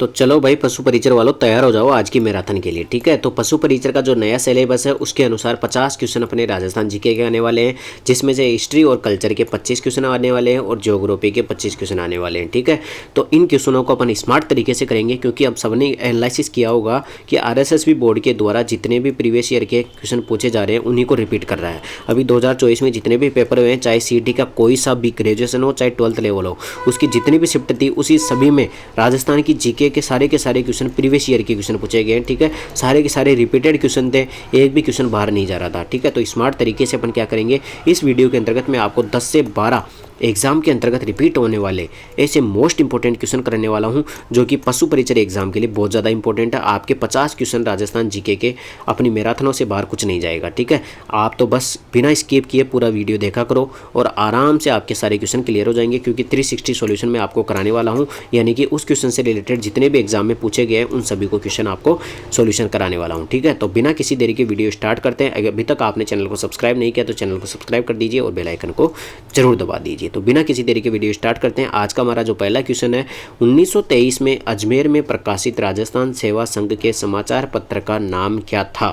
तो चलो भाई पशु परिचर वालों तैयार हो जाओ आज की मैराथन के लिए। ठीक है, तो पशु परिचर का जो नया सिलेबस है उसके अनुसार 50 क्वेश्चन अपने राजस्थान जीके के आने वाले हैं, जिसमें से हिस्ट्री और कल्चर के 25 क्वेश्चन आने वाले हैं और ज्योग्राफी के 25 क्वेश्चन आने वाले हैं। ठीक है, तो इन क्वेश्चनों को अपन स्मार्ट तरीके से करेंगे, क्योंकि अब सबने एनालिसिस किया होगा कि RSSB बोर्ड के द्वारा जितने भी प्रीवियस ईयर के क्वेश्चन पूछे जा रहे हैं उन्हीं को रिपीट कर रहा है। अभी 2024 में जितने भी पेपर हुए हैं, चाहे CET का कोई सा भी ग्रेजुएशन हो चाहे 12th लेवल हो, उसकी जितनी भी शिफ्ट थी उसी सभी में राजस्थान की जीके के सारे क्वेश्चन प्रीवियस ईयर के क्वेश्चन पूछे गए हैं। ठीक है, सारे के सारे रिपीटेड क्वेश्चन थे, एक भी क्वेश्चन बाहर नहीं जा रहा था। ठीक है, तो स्मार्ट तरीके से अपन क्या करेंगे, इस वीडियो के अंतर्गत मैं आपको 10 से 12 एग्जाम के अंतर्गत रिपीट होने वाले ऐसे मोस्ट इंपॉर्टेंट क्वेश्चन करने वाला हूं, जो कि पशु परिचर एग्जाम के लिए बहुत ज़्यादा इंपॉर्टेंट है। आपके 50 क्वेश्चन राजस्थान जीके के अपनी मैराथनों से बाहर कुछ नहीं जाएगा। ठीक है, आप तो बस बिना स्किप किए पूरा वीडियो देखा करो और आराम से आपके सारे क्वेश्चन क्लियर हो जाएंगे, क्योंकि 360 सॉल्यूशन मैं आपको कराने वाला हूँ, यानी कि उस क्वेश्चन से रिलेटेड जितने भी एग्जाम में पूछे गए हैं उन सभी को क्वेश्चन आपको सॉल्यूशन कराने वाला हूँ। ठीक है, तो बिना किसी देरी के वीडियो स्टार्ट करते हैं। अगर अभी तक आपने चैनल को सब्सक्राइब नहीं किया तो चैनल को सब्सक्राइब कर दीजिए और बेल आइकन को जरूर दबा दीजिए। तो बिना किसी देरी वीडियो स्टार्ट करते हैं। आज का हमारा जो पहला क्वेश्चन है, 1923 में अजमेर में प्रकाशित राजस्थान सेवा संघ के समाचार पत्र का नाम क्या था?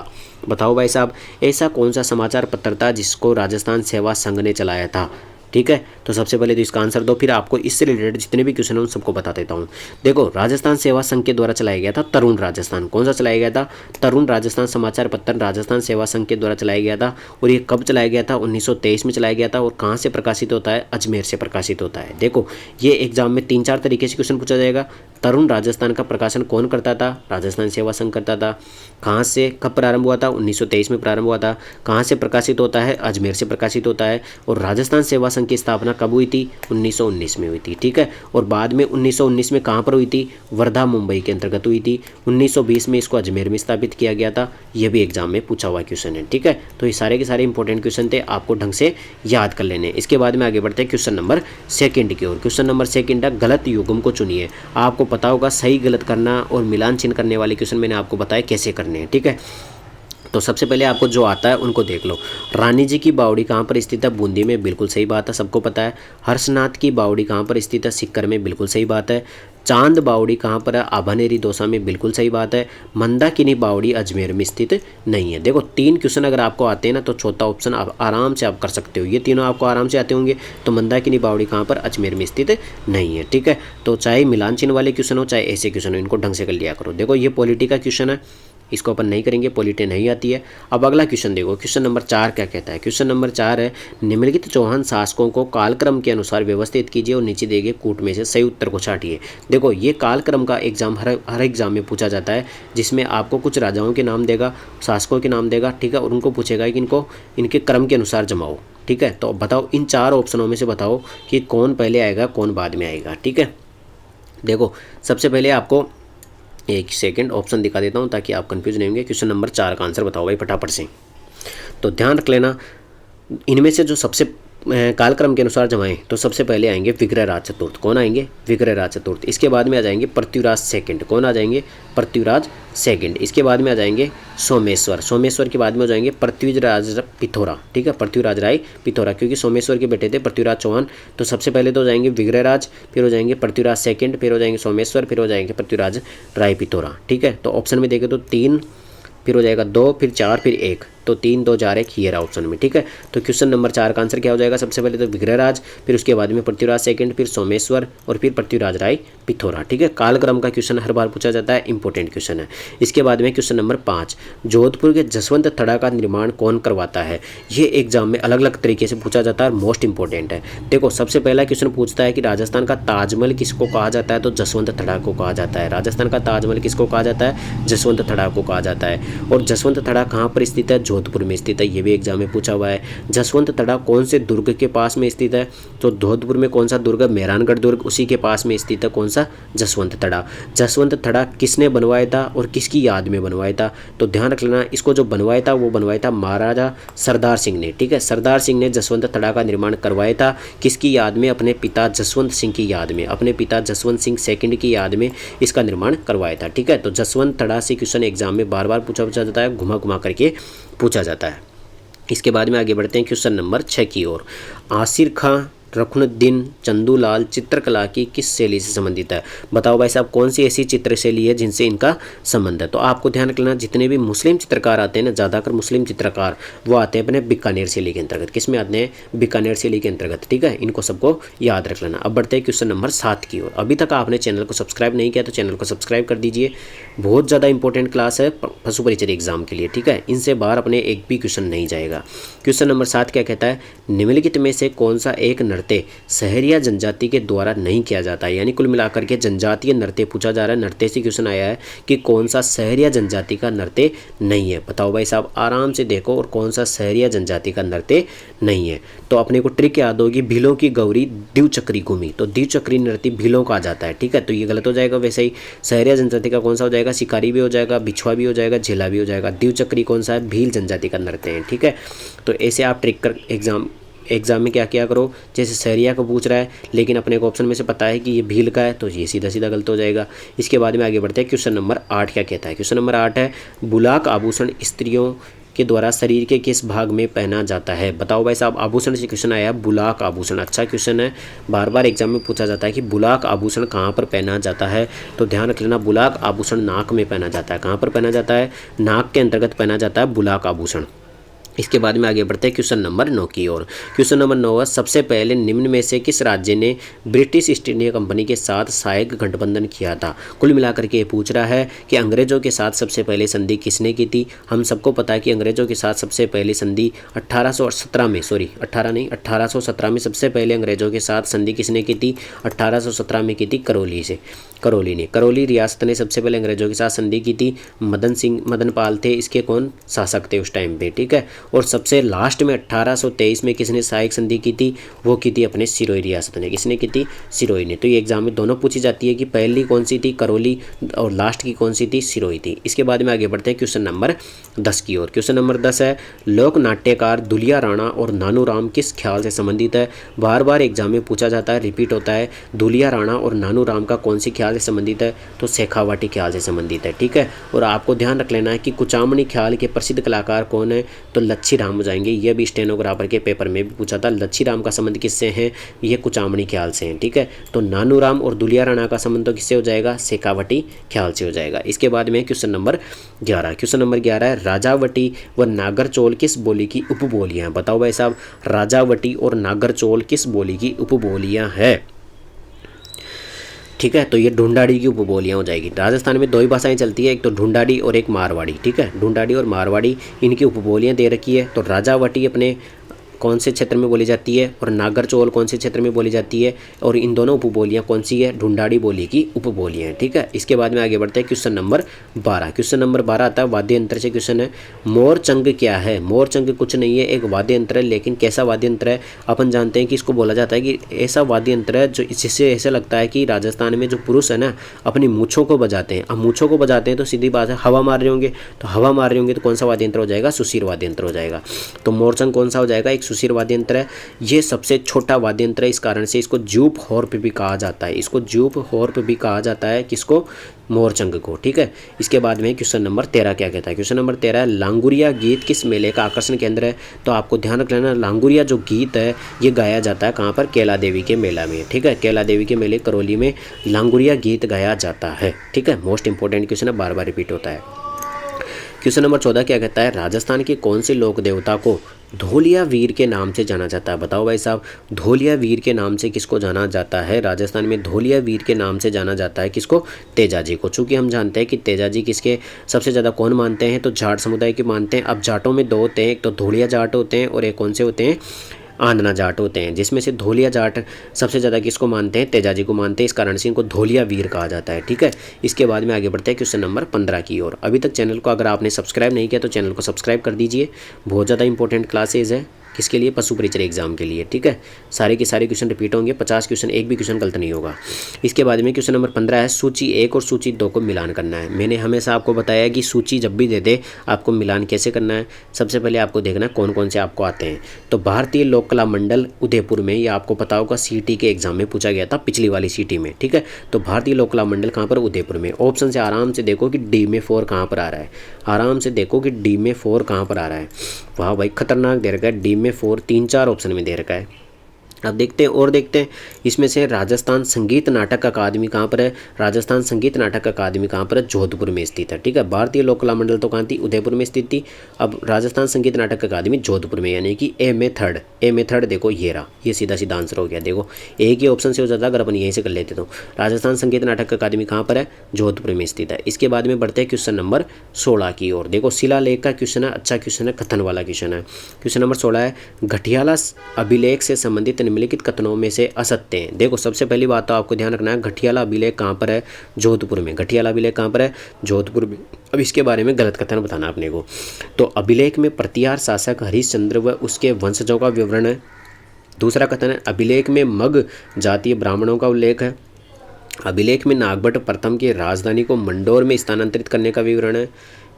बताओ भाई साहब, ऐसा कौन सा समाचार पत्र था जिसको राजस्थान सेवा संघ ने चलाया था? ठीक है, तो सबसे पहले तो इसका आंसर दो, फिर आपको इससे रिलेटेड जितने भी क्वेश्चन हैं उन सबको बता देता हूँ। देखो, राजस्थान सेवा संघ के द्वारा चलाया गया था तरुण राजस्थान। कौन सा चलाया गया था? तरुण राजस्थान समाचार पत्र राजस्थान सेवा संघ के द्वारा चलाया गया था। और ये कब चलाया गया था? 1923 में चलाया गया था। और कहाँ से प्रकाशित होता है? अजमेर से प्रकाशित होता है। देखो, ये एग्जाम में 3-4 तरीके से क्वेश्चन पूछा जाएगा। तरुण राजस्थान का प्रकाशन कौन करता था? राजस्थान सेवा संघ करता था। कहाँ से कब प्रारंभ हुआ था? 1923 में प्रारंभ हुआ था। कहाँ से प्रकाशित होता है? अजमेर से प्रकाशित होता है। और राजस्थान सेवा संघ की स्थापना कब हुई थी? 1919 में हुई थी। ठीक है, और बाद में 1919 में कहाँ पर हुई थी? वर्धा मुंबई के अंतर्गत हुई थी। 1920 में इसको अजमेर में स्थापित किया गया था। यह भी एग्जाम में पूछा हुआ क्वेश्चन है। ठीक है, तो ये सारे के सारे इंपॉर्टेंट क्वेश्चन थे, आपको ढंग से याद कर लेने। इसके बाद में आगे बढ़ते हैं क्वेश्चन नंबर 2 की ओर। क्वेश्चन नंबर 2 है, गलत युग्म को चुनिए। आपको पता होगा सही गलत करना और मिलान चिन्ह करने वाले क्वेश्चन मैंने आपको बताया कैसे करने हैं। ठीक है, तो सबसे पहले आपको जो आता है उनको देख लो। रानी जी की बावड़ी कहाँ पर स्थित है? बूंदी में, बिल्कुल सही बात है, सबको पता है। हर्षनाथ की बावड़ी कहाँ पर स्थित है? सिक्कर में, बिल्कुल सही बात है। चांद बावड़ी कहाँ पर है? आभानेरी दौसा में, बिल्कुल सही बात है। मंदाकिनी बावड़ी अजमेर में स्थित नहीं है। देखो, 3 क्वेश्चन अगर आपको आते हैं ना तो चौथा ऑप्शन आप आराम से आप कर सकते हो। ये तीनों आपको आराम से आते होंगे। तो मंदाकिनी बावड़ी कहाँ पर? अजमेर में स्थित नहीं है। ठीक है, तो चाहे मिलान चिन्ह वाले क्वेश्चन हो चाहे ऐसे क्वेश्चन हो, इनको ढंग से कर लिया करो। देखो, ये पॉलिटी का क्वेश्चन है, इसको अपन नहीं करेंगे, पॉलिटी नहीं आती है। अब अगला क्वेश्चन देखो, क्वेश्चन नंबर 4 क्या कहता है? क्वेश्चन नंबर 4 है, निम्नलिखित चौहान शासकों को कालक्रम के अनुसार व्यवस्थित कीजिए और नीचे दिए गए कूट में से सही उत्तर को छांटिए। देखो, ये कालक्रम का एग्जाम हर एग्जाम में पूछा जाता है, जिसमें आपको कुछ राजाओं के नाम देगा, शासकों के नाम देगा। ठीक है, और उनको पूछेगा कि इनको इनके क्रम के अनुसार जमाओ। ठीक है, तो बताओ इन 4 ऑप्शनों में से बताओ कि कौन पहले आएगा कौन बाद में आएगा। ठीक है, देखो सबसे पहले आपको एक सेकंड ऑप्शन दिखा देता हूं ताकि आप कंफ्यूज नहीं होंगे। क्वेश्चन नंबर 4 का आंसर बताओ भाई फटाफट से। तो ध्यान रख लेना, इनमें से जो सबसे कालक्रम के अनुसार जमाएं तो सबसे पहले आएंगे विग्रहराज चतुर्थ। कौन आएंगे? विग्रहराज चतुर्थ। इसके बाद में आ जाएंगे पृथ्वीराज सेकंड। कौन आ जाएंगे? पृथ्वीराज सेकंड। इसके बाद में आ जाएंगे सोमेश्वर। सोमेश्वर के बाद में हो जाएंगे पृथ्वीराज पिथौरा। ठीक है, पृथ्वीराज राय पिथौरा, क्योंकि सोमेश्वर के बेटे थे पृथ्वीराज चौहान। तो सबसे पहले तो हो जाएंगे विग्रहराज, फिर हो जाएंगे पृथ्वीराज सेकंड, फिर हो जाएंगे सोमेश्वर, फिर हो जाएंगे पृथ्वीराज राय पिथौरा। ठीक है, तो ऑप्शन में देखें तो 3, फिर हो जाएगा 2, फिर 4, फिर 1। तो 3, 2, 4, 1 ये रहा ऑप्शन में। ठीक है, तो क्वेश्चन नंबर 4 का आंसर क्या हो जाएगा? सबसे पहले तो विग्रहराज, फिर उसके बाद में पृथ्वीराज सेकंड, फिर सोमेश्वर और फिर पृथ्वीराज राय पिथौरा। ठीक है, कालक्रम का क्वेश्चन हर बार पूछा जाता है, इंपॉर्टेंट क्वेश्चन है। इसके बाद में क्वेश्चन नंबर 5, जोधपुर के जसवंत थड़ा का निर्माण कौन करवाता है? ये एग्जाम में अलग अलग तरीके से पूछा जाता है, मोस्ट इंपॉर्टेंट है। देखो, सबसे पहला क्वेश्चन पूछता है कि राजस्थान का ताजमहल किसको कहा जाता है? तो जसवंत थड़ा को कहा जाता है। राजस्थान का ताजमहल किसको कहा जाता है? जसवंत थड़ा को कहा जाता है। और जसवंत थड़ा कहाँ पर स्थित है? जोधपुर में स्थित है। ये भी एग्जाम में पूछा हुआ है। जसवंत थड़ा कौन से दुर्ग के पास में स्थित है? तो जोधपुर में कौन सा दुर्ग है? मेहरानगढ़ दुर्ग, उसी के पास में स्थित है कौन सा? जसवंत थड़ा। जसवंत थड़ा किसने बनवाया था और किसकी याद में बनवाया था? तो ध्यान रख लेना, इसको जो बनवाया था वो बनवाया था महाराजा सरदार सिंह ने। ठीक है, सरदार सिंह ने जसवंत थड़ा का निर्माण करवाया था। किसकी याद में? अपने पिता जसवंत सिंह की याद में, अपने पिता जसवंत सिंह सेकंड की याद में इसका निर्माण करवाया था। ठीक है, तो जसवंत थड़ा से क्वेश्चन एग्जाम में बार बार पूछा जाता है, घुमा घुमा करके पूछा जाता है। इसके बाद में आगे बढ़ते हैं क्वेश्चन नंबर 6 की ओर। आसिर खां रुकनुद्दीन चंदूलाल चित्रकला की किस शैली से संबंधित है? बताओ भाई साहब कौन सी ऐसी चित्र शैली है जिनसे इनका संबंध है? तो आपको ध्यान रखना जितने भी मुस्लिम चित्रकार आते हैं ना, ज़्यादातर मुस्लिम चित्रकार वो आते हैं अपने बीकानेर शैली के अंतर्गत। किस में आते हैं? बीकानेर शैली के अंतर्गत। ठीक है, इनको सबको याद रख लेना। अब बढ़ते हैं क्वेश्चन नंबर 7 की ओर। अभी तक आपने चैनल को सब्सक्राइब नहीं किया तो चैनल को सब्सक्राइब कर दीजिए। बहुत ज़्यादा इंपॉर्टेंट क्लास है पशु परिचय एग्जाम के लिए। ठीक है, इनसे बाहर अपने एक भी क्वेश्चन नहीं जाएगा। क्वेश्चन नंबर 7 क्या कहता है? निम्नलिखित में से कौन सा एक नृत्य सहरिया जनजाति के द्वारा नहीं किया जाता है? यानी कुल मिलाकर के जनजातीय नृत्य पूछा जा रहा है। नृत्य से क्वेश्चन आया है कि कौन सा सहरिया जनजाति का नृत्य नहीं है? बताओ भाई साहब, आराम से देखो और कौन सा सहरिया जनजाति का नृत्य नहीं है। तो अपने को ट्रिक याद होगी, भीलों की गौरी द्विचक्री घूमी। तो द्विचक्री नृत्य भीलों का आ जाता है। ठीक है, तो ये गलत हो जाएगा। वैसे ही सहरिया जनजाति का कौन सा हो जाएगा? शिकारी भी हो जाएगा, बिछुआ भी हो जाएगा, झेला भी हो जाएगा। द्विचक्री कौन सा है? भील जनजाति का नृत्य है। ठीक है, तो ऐसे आप ट्रिक कर एग्जाम में क्या किया करो, जैसे सहरिया को पूछ रहा है लेकिन अपने को ऑप्शन में से पता है कि ये भील का है, तो ये सीधा सीधा गलत हो जाएगा। इसके बाद में आगे बढ़ते हैं। क्वेश्चन नंबर 8 क्या कहता है? क्वेश्चन नंबर 8 है बुलाक आभूषण स्त्रियों के द्वारा शरीर के किस भाग में पहना जाता है? बताओ भाई साहब, आभूषण से क्वेश्चन आया, बुलाक आभूषण। अच्छा क्वेश्चन है, बार बार एग्जाम में पूछा जाता है कि बुलाक आभूषण कहाँ पर पहना जाता है। तो ध्यान रख लेना, बुलाक आभूषण नाक में पहना जाता है। कहाँ पर पहना जाता है? नाक के अंतर्गत पहना जाता है बुलाक आभूषण। इसके बाद में आगे बढ़ते हैं क्वेश्चन नंबर 9 की ओर। क्वेश्चन नंबर 9 है सबसे पहले निम्न में से किस राज्य ने ब्रिटिश ईस्ट इंडिया कंपनी के साथ सहायक गठबंधन किया था? कुल मिलाकर के ये पूछ रहा है कि अंग्रेजों के साथ सबसे पहले संधि किसने की थी? हम सबको पता है कि अंग्रेजों के साथ सबसे पहली संधि 1817 में सबसे पहले अंग्रेजों के साथ संधि किसने की थी? 1817 में की थी करौली रियासत ने सबसे पहले अंग्रेजों के साथ संधि की थी। मदन पाल थे इसके कौन शासक थे उस टाइम पे। ठीक है, और सबसे लास्ट में 1823 में किसने सहायक संधि की थी? वो की थी अपने सिरोही रियासत ने। किसने की थी? सिरोही ने। तो ये एग्जाम में दोनों पूछी जाती है कि पहली कौन सी थी? करौली, और लास्ट की कौन सी थी? सिरोही थी। इसके बाद में आगे बढ़ते हैं क्वेश्चन नंबर 10 की ओर। क्वेश्चन नंबर 10 है लोक नाट्यकार दुलिया राणा और नानू राम किस ख्याल से संबंधित है? बार बार एग्जाम में पूछा जाता है, रिपीट होता है। दुलिया राणा और नानू राम का कौन सी ख्याल से संबंधित है? तो शेखावाटी ख्याल से संबंधित है। ठीक है, और आपको ध्यान रख लेना है कि कुचामणी ख्याल के प्रसिद्ध कलाकार कौन है? तो लच्छी राम हो जाएंगे। यह भी स्टेनोग्राफर के पेपर में भी पूछा था। लच्छी राम का संबंध किससे है? ये कुचामणी ख्याल से है। ठीक है, तो नानू राम और दुलिया राणा का संबंध तो किससे हो जाएगा? शेखावटी ख्याल से हो जाएगा। इसके बाद में क्वेश्चन नंबर 11। क्वेश्चन नंबर 11 है राजावटी व नागरचोल किस बोली की उपबोलियां? बताओ भाई साहब, राजावटी और नागरचोल किस बोली की उपबोलियां है? ठीक है, तो ये ढूंढाड़ी की उपबोलियाँ हो जाएगी। राजस्थान में दो ही भाषाएं चलती है, एक तो ढूंढाड़ी और एक मारवाड़ी। ठीक है, ढूंढाड़ी और मारवाड़ी इनकी उपबोलियाँ दे रखी है। तो राजावटी अपने कौन से क्षेत्र में बोली जाती है और नागरचोल कौन से क्षेत्र में बोली जाती है, और इन दोनों उपबोलियाँ कौन सी है? ढूंढाड़ी बोली की उपबोलियाँ हैं। ठीक है, इसके बाद में आगे बढ़ते हैं क्वेश्चन नंबर 12। क्वेश्चन नंबर 12 आता है वाद्य यंत्र से क्वेश्चन है। मोरचंग क्या है? मोरचंग कुछ नहीं है, एक वाद्य यंत्र है। लेकिन कैसा वाद्य यंत्र है? अपन जानते हैं कि इसको बोला जाता है कि ऐसा वाद्य यंत्र है जो जिससे ऐसा लगता है कि राजस्थान में जो पुरुष है ना अपनी मूँछों को बजाते हैं। अब मूँछों को बजाते हैं तो सीधी बात है हवा मार रहे होंगे, तो हवा मार रहे होंगे तो कौन सा वाद्य यंत्र हो जाएगा? सुशीर वाद्य यंत्र हो जाएगा। तो मोरचंग कौन सा हो जाएगा? एक सुशीर वाद्य यंत्र है। ये सबसे छोटा वाद्य यंत्र है, इस कारण से इसको जूप हॉर्प भी कहा जाता है। इसको जूप हॉर्प भी कहा जाता है। किसको? मोरचंग को। ठीक है, इसके बाद में क्वेश्चन नंबर 13 क्या कहता है? क्वेश्चन नंबर 13 है लांगुरिया गीत किस मेले का आकर्षण केंद्र है? तो आपको ध्यान रख लेना, लांगुरिया जो गीत है ये गाया जाता है कहाँ पर? कैला देवी के मेला में। ठीक है, कैला देवी के मेले करौली में लांगुरिया गीत गाया जाता है। ठीक है, मोस्ट इंपॉर्टेंट क्वेश्चन है, बार बार रिपीट होता है। क्वेश्चन नंबर 14 क्या कहता है? राजस्थान के कौन से लोक देवता को धोलिया वीर के नाम से जाना जाता है? बताओ भाई साहब, धोलिया वीर के नाम से किसको जाना जाता है? राजस्थान में धोलिया वीर के नाम से जाना जाता है किसको? तेजाजी को। चूंकि हम जानते हैं कि तेजाजी किसके सबसे ज़्यादा कौन मानते हैं? तो जाट समुदाय के मानते हैं। अब जाटों में दो होते हैं, एक तो धोलिया जाट होते हैं और एक कौन से होते हैं? आंधना जाट होते हैं। जिसमें से धोलिया जाट सबसे ज़्यादा किसको मानते हैं? तेजाजी को मानते हैं। इस कारण से इनको धोलिया वीर कहा जाता है। ठीक है, इसके बाद में आगे बढ़ते हैं क्वेश्चन नंबर 15 की ओर। अभी तक चैनल को अगर आपने सब्सक्राइब नहीं किया तो चैनल को सब्सक्राइब कर दीजिए। बहुत ज़्यादा इंपॉर्टेंट क्लासेज है। किसके लिए? पशु परिचय एग्जाम के लिए। ठीक है, सारे के सारे क्वेश्चन रिपीट होंगे, 50 क्वेश्चन, एक भी क्वेश्चन गलत नहीं होगा। इसके बाद में क्वेश्चन नंबर 15 है सूची 1 और सूची 2 को मिलान करना है। मैंने हमेशा आपको बताया कि सूची जब भी दे दे आपको मिलान कैसे करना है। सबसे पहले आपको देखना है कौन कौन से आपको आते हैं। तो भारतीय लोक कला मंडल उदयपुर में, ये आपको पता होगा सीटी के एग्जाम में पूछा गया था, पिछली वाली सीटी में। ठीक है, तो भारतीय लोक कला मंडल कहाँ पर? उदयपुर में। ऑप्शन से आराम से देखो कि डी में 4 कहाँ पर आ रहा है। आराम से देखो कि डी में 4 कहाँ पर आ रहा है। वाह भाई, खतरनाक दे रखा है। डी में 4 3-4 ऑप्शन में दे रखा है। अब देखते हैं और देखते हैं इसमें से राजस्थान संगीत नाटक अकादमी कहाँ पर है। राजस्थान संगीत नाटक अकादमी कहाँ पर है, जोधपुर में स्थित है। ठीक है, भारतीय लोक कला मंडल तो कहाँ थी, उदयपुर में स्थित थी। अब राजस्थान संगीत नाटक अकादमी जोधपुर में, यानी कि ए में थर्ड देखो ये रहा, ये सीधा सीधा आंसर हो गया। देखो एक ही ऑप्शन से हो जाता अगर अपन यहीं से कर लेते तो। राजस्थान संगीत नाटक अकादमी कहाँ पर है, जोधपुर में स्थित है। इसके बाद में बढ़ते हैं क्वेश्चन नंबर 16 की ओर। देखो शिलालेख का क्वेश्चन है, अच्छा क्वेश्चन है, कथन वाला क्वेश्चन है। क्वेश्चन नंबर 16 है, घटियाला अभिलेख से संबंधित निम्नलिखित कथनों में से असत्य हैं। देखो सबसे पहली बात तो आपको ध्यान रखना है, घटियाला अभिलेख कहाँ पर है, जोधपुर में। घटियाला अभिलेख कहाँ पर है, जोधपुर में। अब इसके बारे में गलत कथन बताना अपने को। तो अभिलेख में प्रतिहार शासक हरिश्चंद्र व उसके वंशजों का विवरण है। दूसरा कथन है, अभिलेख में मग जातीय ब्राह्मणों का उल्लेख है। अभिलेख में नागभट्ट प्रथम की राजधानी को मंडोर में स्थानांतरित करने का विवरण है।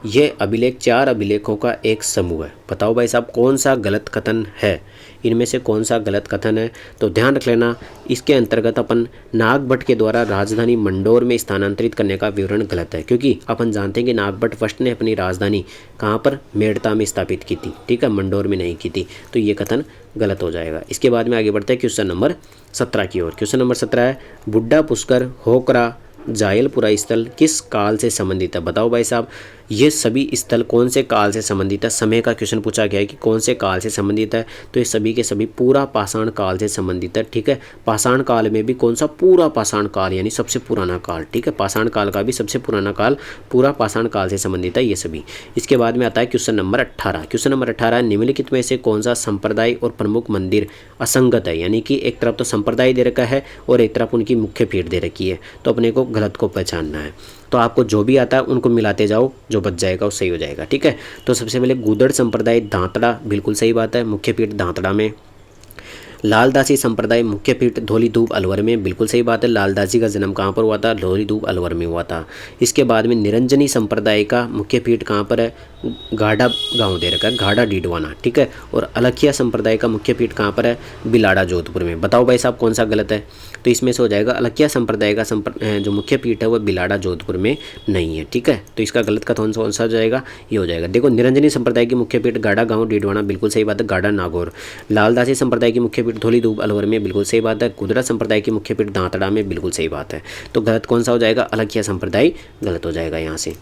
ये अभिलेख 4 अभिलेखों का एक समूह है। बताओ भाई साहब कौन सा गलत कथन है, इनमें से कौन सा गलत कथन है। तो ध्यान रख लेना, इसके अंतर्गत अपन नागभट्ट के द्वारा राजधानी मंडोर में स्थानांतरित करने का विवरण गलत है, क्योंकि अपन जानते हैं कि नागभट्ट फर्स्ट ने अपनी राजधानी कहाँ पर, मेड़ता में स्थापित की थी। ठीक है, मंडोर में नहीं की थी, तो ये कथन गलत हो जाएगा। इसके बाद में आगे बढ़ते हैं क्वेश्चन नंबर 17 की ओर। क्वेश्चन नंबर 17 है, बुड्ढा पुष्कर, होकरा, जायलपुरा स्थल किस काल से संबंधित है। बताओ भाई साहब ये सभी स्थल कौन से काल से संबंधित है। समय का क्वेश्चन पूछा गया है कि कौन से काल से संबंधित है, तो ये सभी के सभी पूरा पाषाण काल से संबंधित है। ठीक है, पाषाण काल में भी कौन सा, पूरा पाषाण काल यानी सबसे पुराना काल। ठीक है, पाषाण काल का भी सबसे पुराना काल पूरा पाषाण काल से संबंधित है ये सभी। इसके बाद में आता है क्वेश्चन नंबर 18। क्वेश्चन नंबर 18 निम्नलिखित में से कौन सा संप्रदाय और प्रमुख मंदिर असंगत है, यानी कि एक तरफ तो संप्रदाय दे रखा है और एक तरफ उनकी मुख्य पीठ दे रखी है, तो अपने को गलत को पहचानना है। तो आपको जो भी आता है उनको मिलाते जाओ, जो बच जाएगा वो सही हो जाएगा। ठीक है, तो सबसे पहले गुदड़ संप्रदाय दांतड़ा, बिल्कुल सही बात है, मुख्य पीठ दांतड़ा में। लालदासी संप्रदाय मुख्य पीठ धौलीधूप अलवर में, बिल्कुल सही बात है। लालदासी का जन्म कहाँ पर हुआ था, धौलीधूप अलवर में हुआ था। इसके बाद में निरंजनी संप्रदाय का मुख्य पीठ कहाँ पर है, गाढ़ा गांव दे रखा है, गाढ़ा डीडवाना। ठीक है, और अलखिया संप्रदाय का मुख्य पीठ कहाँ पर है, बिलाड़ा जोधपुर में। बताओ भाई साहब कौन सा गलत है, तो इसमें से हो जाएगा अलखिया संप्रदाय का जो मुख्य पीठ है वह बिलाड़ा जोधपुर में नहीं है। ठीक है, तो इसका गलत कथन कौन सा हो जाएगा, ये हो जाएगा। देखो निरंजनी संप्रदाय की मुख्य पीठ गाढ़ा गांव डीडवाना, बिल्कुल सही बात है, गाढ़ा नागौर। लालदासी संप्रदाय की मुख्य पीठ धौलीधूप अलवर में, बिल्कुल सही बात है। गुदड़ा संप्रदाय की मुख्य पीठ दांतड़ा में, बिल्कुल सही बात है। तो गलत कौन सा हो जाएगा, अलखिया संप्रदाय गलत हो जाएगा यहाँ से।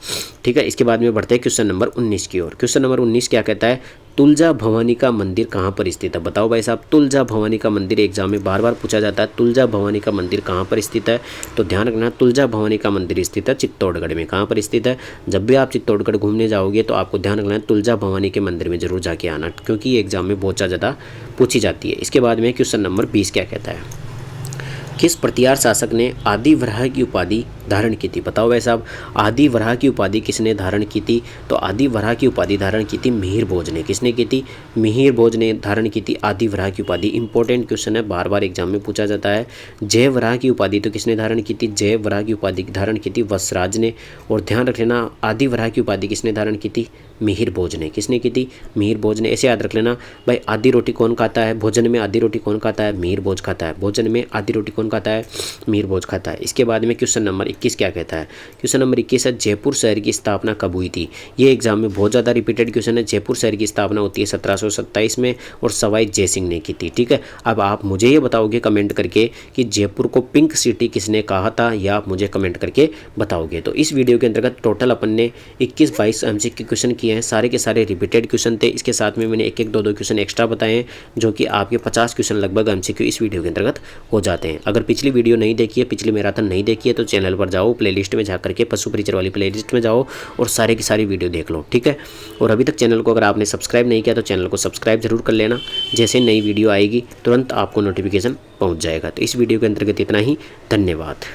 ठीक है, इसके बाद में बढ़ते हैं क्वेश्चन नंबर 19 की ओर। क्वेश्चन नंबर 19 क्या कहता है, तुलजा भवानी का मंदिर कहाँ पर स्थित है। बताओ भाई साहब तुलजा भवानी का मंदिर एग्जाम में बार बार पूछा जाता है, तुलजा भवानी का मंदिर कहाँ पर स्थित है। तो ध्यान रखना, तुलजा भवानी का मंदिर स्थित है चित्तौड़गढ़ में। कहाँ पर स्थित है, जब भी आप चित्तौड़गढ़ घूमने जाओगे तो आपको ध्यान रखना है तुलजा भवानी के मंदिर में जरूर जाके आना, क्योंकि ये एग्जाम में बहुत ज़्यादा पूछी जाती है। इसके बाद में क्वेश्चन नंबर 20 क्या कहता है, किस प्रतिहार शासक ने आदि वराह की उपाधि धारण की थी। बताओ भाई साहब आदि वराह की उपाधि किसने धारण की थी, तो आदि वराह की उपाधि धारण की थी मिहिर भोज ने। किसने की थी, मिहिर भोज ने धारण की थी आदि वराह की उपाधि। इंपॉर्टेंट क्वेश्चन है, बार बार एग्जाम में पूछा जाता है। जय वराह की उपाधि तो किसने धारण की थी, जय वराह की उपाधि धारण की थी वत्सराज ने। और ध्यान रख लेना आदि वराह की उपाधि किसने धारण की थी, मिहिर भोज ने। किसने की थी, मिहिर भोज ने। ऐसे याद रख लेना भाई, आधी रोटी कौन खाता है, भोजन में आधी रोटी कौन खाता है, मिहिर भोज खाता है। भोजन में आधी रोटी कौन खाता है, मिहिर भोज खाता है। इसके बाद में क्वेश्चन नंबर 21 क्या कहता है, क्वेश्चन नंबर 21 है, जयपुर शहर की स्थापना कब हुई थी। ये एग्जाम में बहुत ज़्यादा रिपीटेड क्वेश्चन है। जयपुर शहर की स्थापना होती है 1727 में और सवाई जयसिंह ने की थी। ठीक है, अब आप मुझे ये बताओगे कमेंट करके कि जयपुर को पिंक सिटी किसने कहा था, या आप मुझे कमेंट करके बताओगे। तो इस वीडियो के अंतर्गत टोटल अपन ने 21-22 MCQ क्वेश्चन किए हैं, सारे के सारे रिपीटेड क्वेश्चन थे। इसके साथ में मैंने एक 2 क्वेश्चन एक्स्ट्रा बताए हैं, जो कि आपके 50 क्वेश्चन लगभग MCQ इस वीडियो के अंतर्गत हो जाते हैं। अगर पिछली वीडियो नहीं देखी है, पिछली मैराथन नहीं देखी है, तो चैनल पर जाओ, प्लेलिस्ट में जा करके पशु परिचर वाली प्लेलिस्ट में जाओ और सारे की सारी वीडियो देख लो। ठीक है, और अभी तक चैनल को अगर आपने सब्सक्राइब नहीं किया तो चैनल को सब्सक्राइब जरूर कर लेना। जैसे नई वीडियो आएगी तुरंत आपको नोटिफिकेशन पहुंच जाएगा। तो इस वीडियो के अंतर्गत इतना ही, धन्यवाद।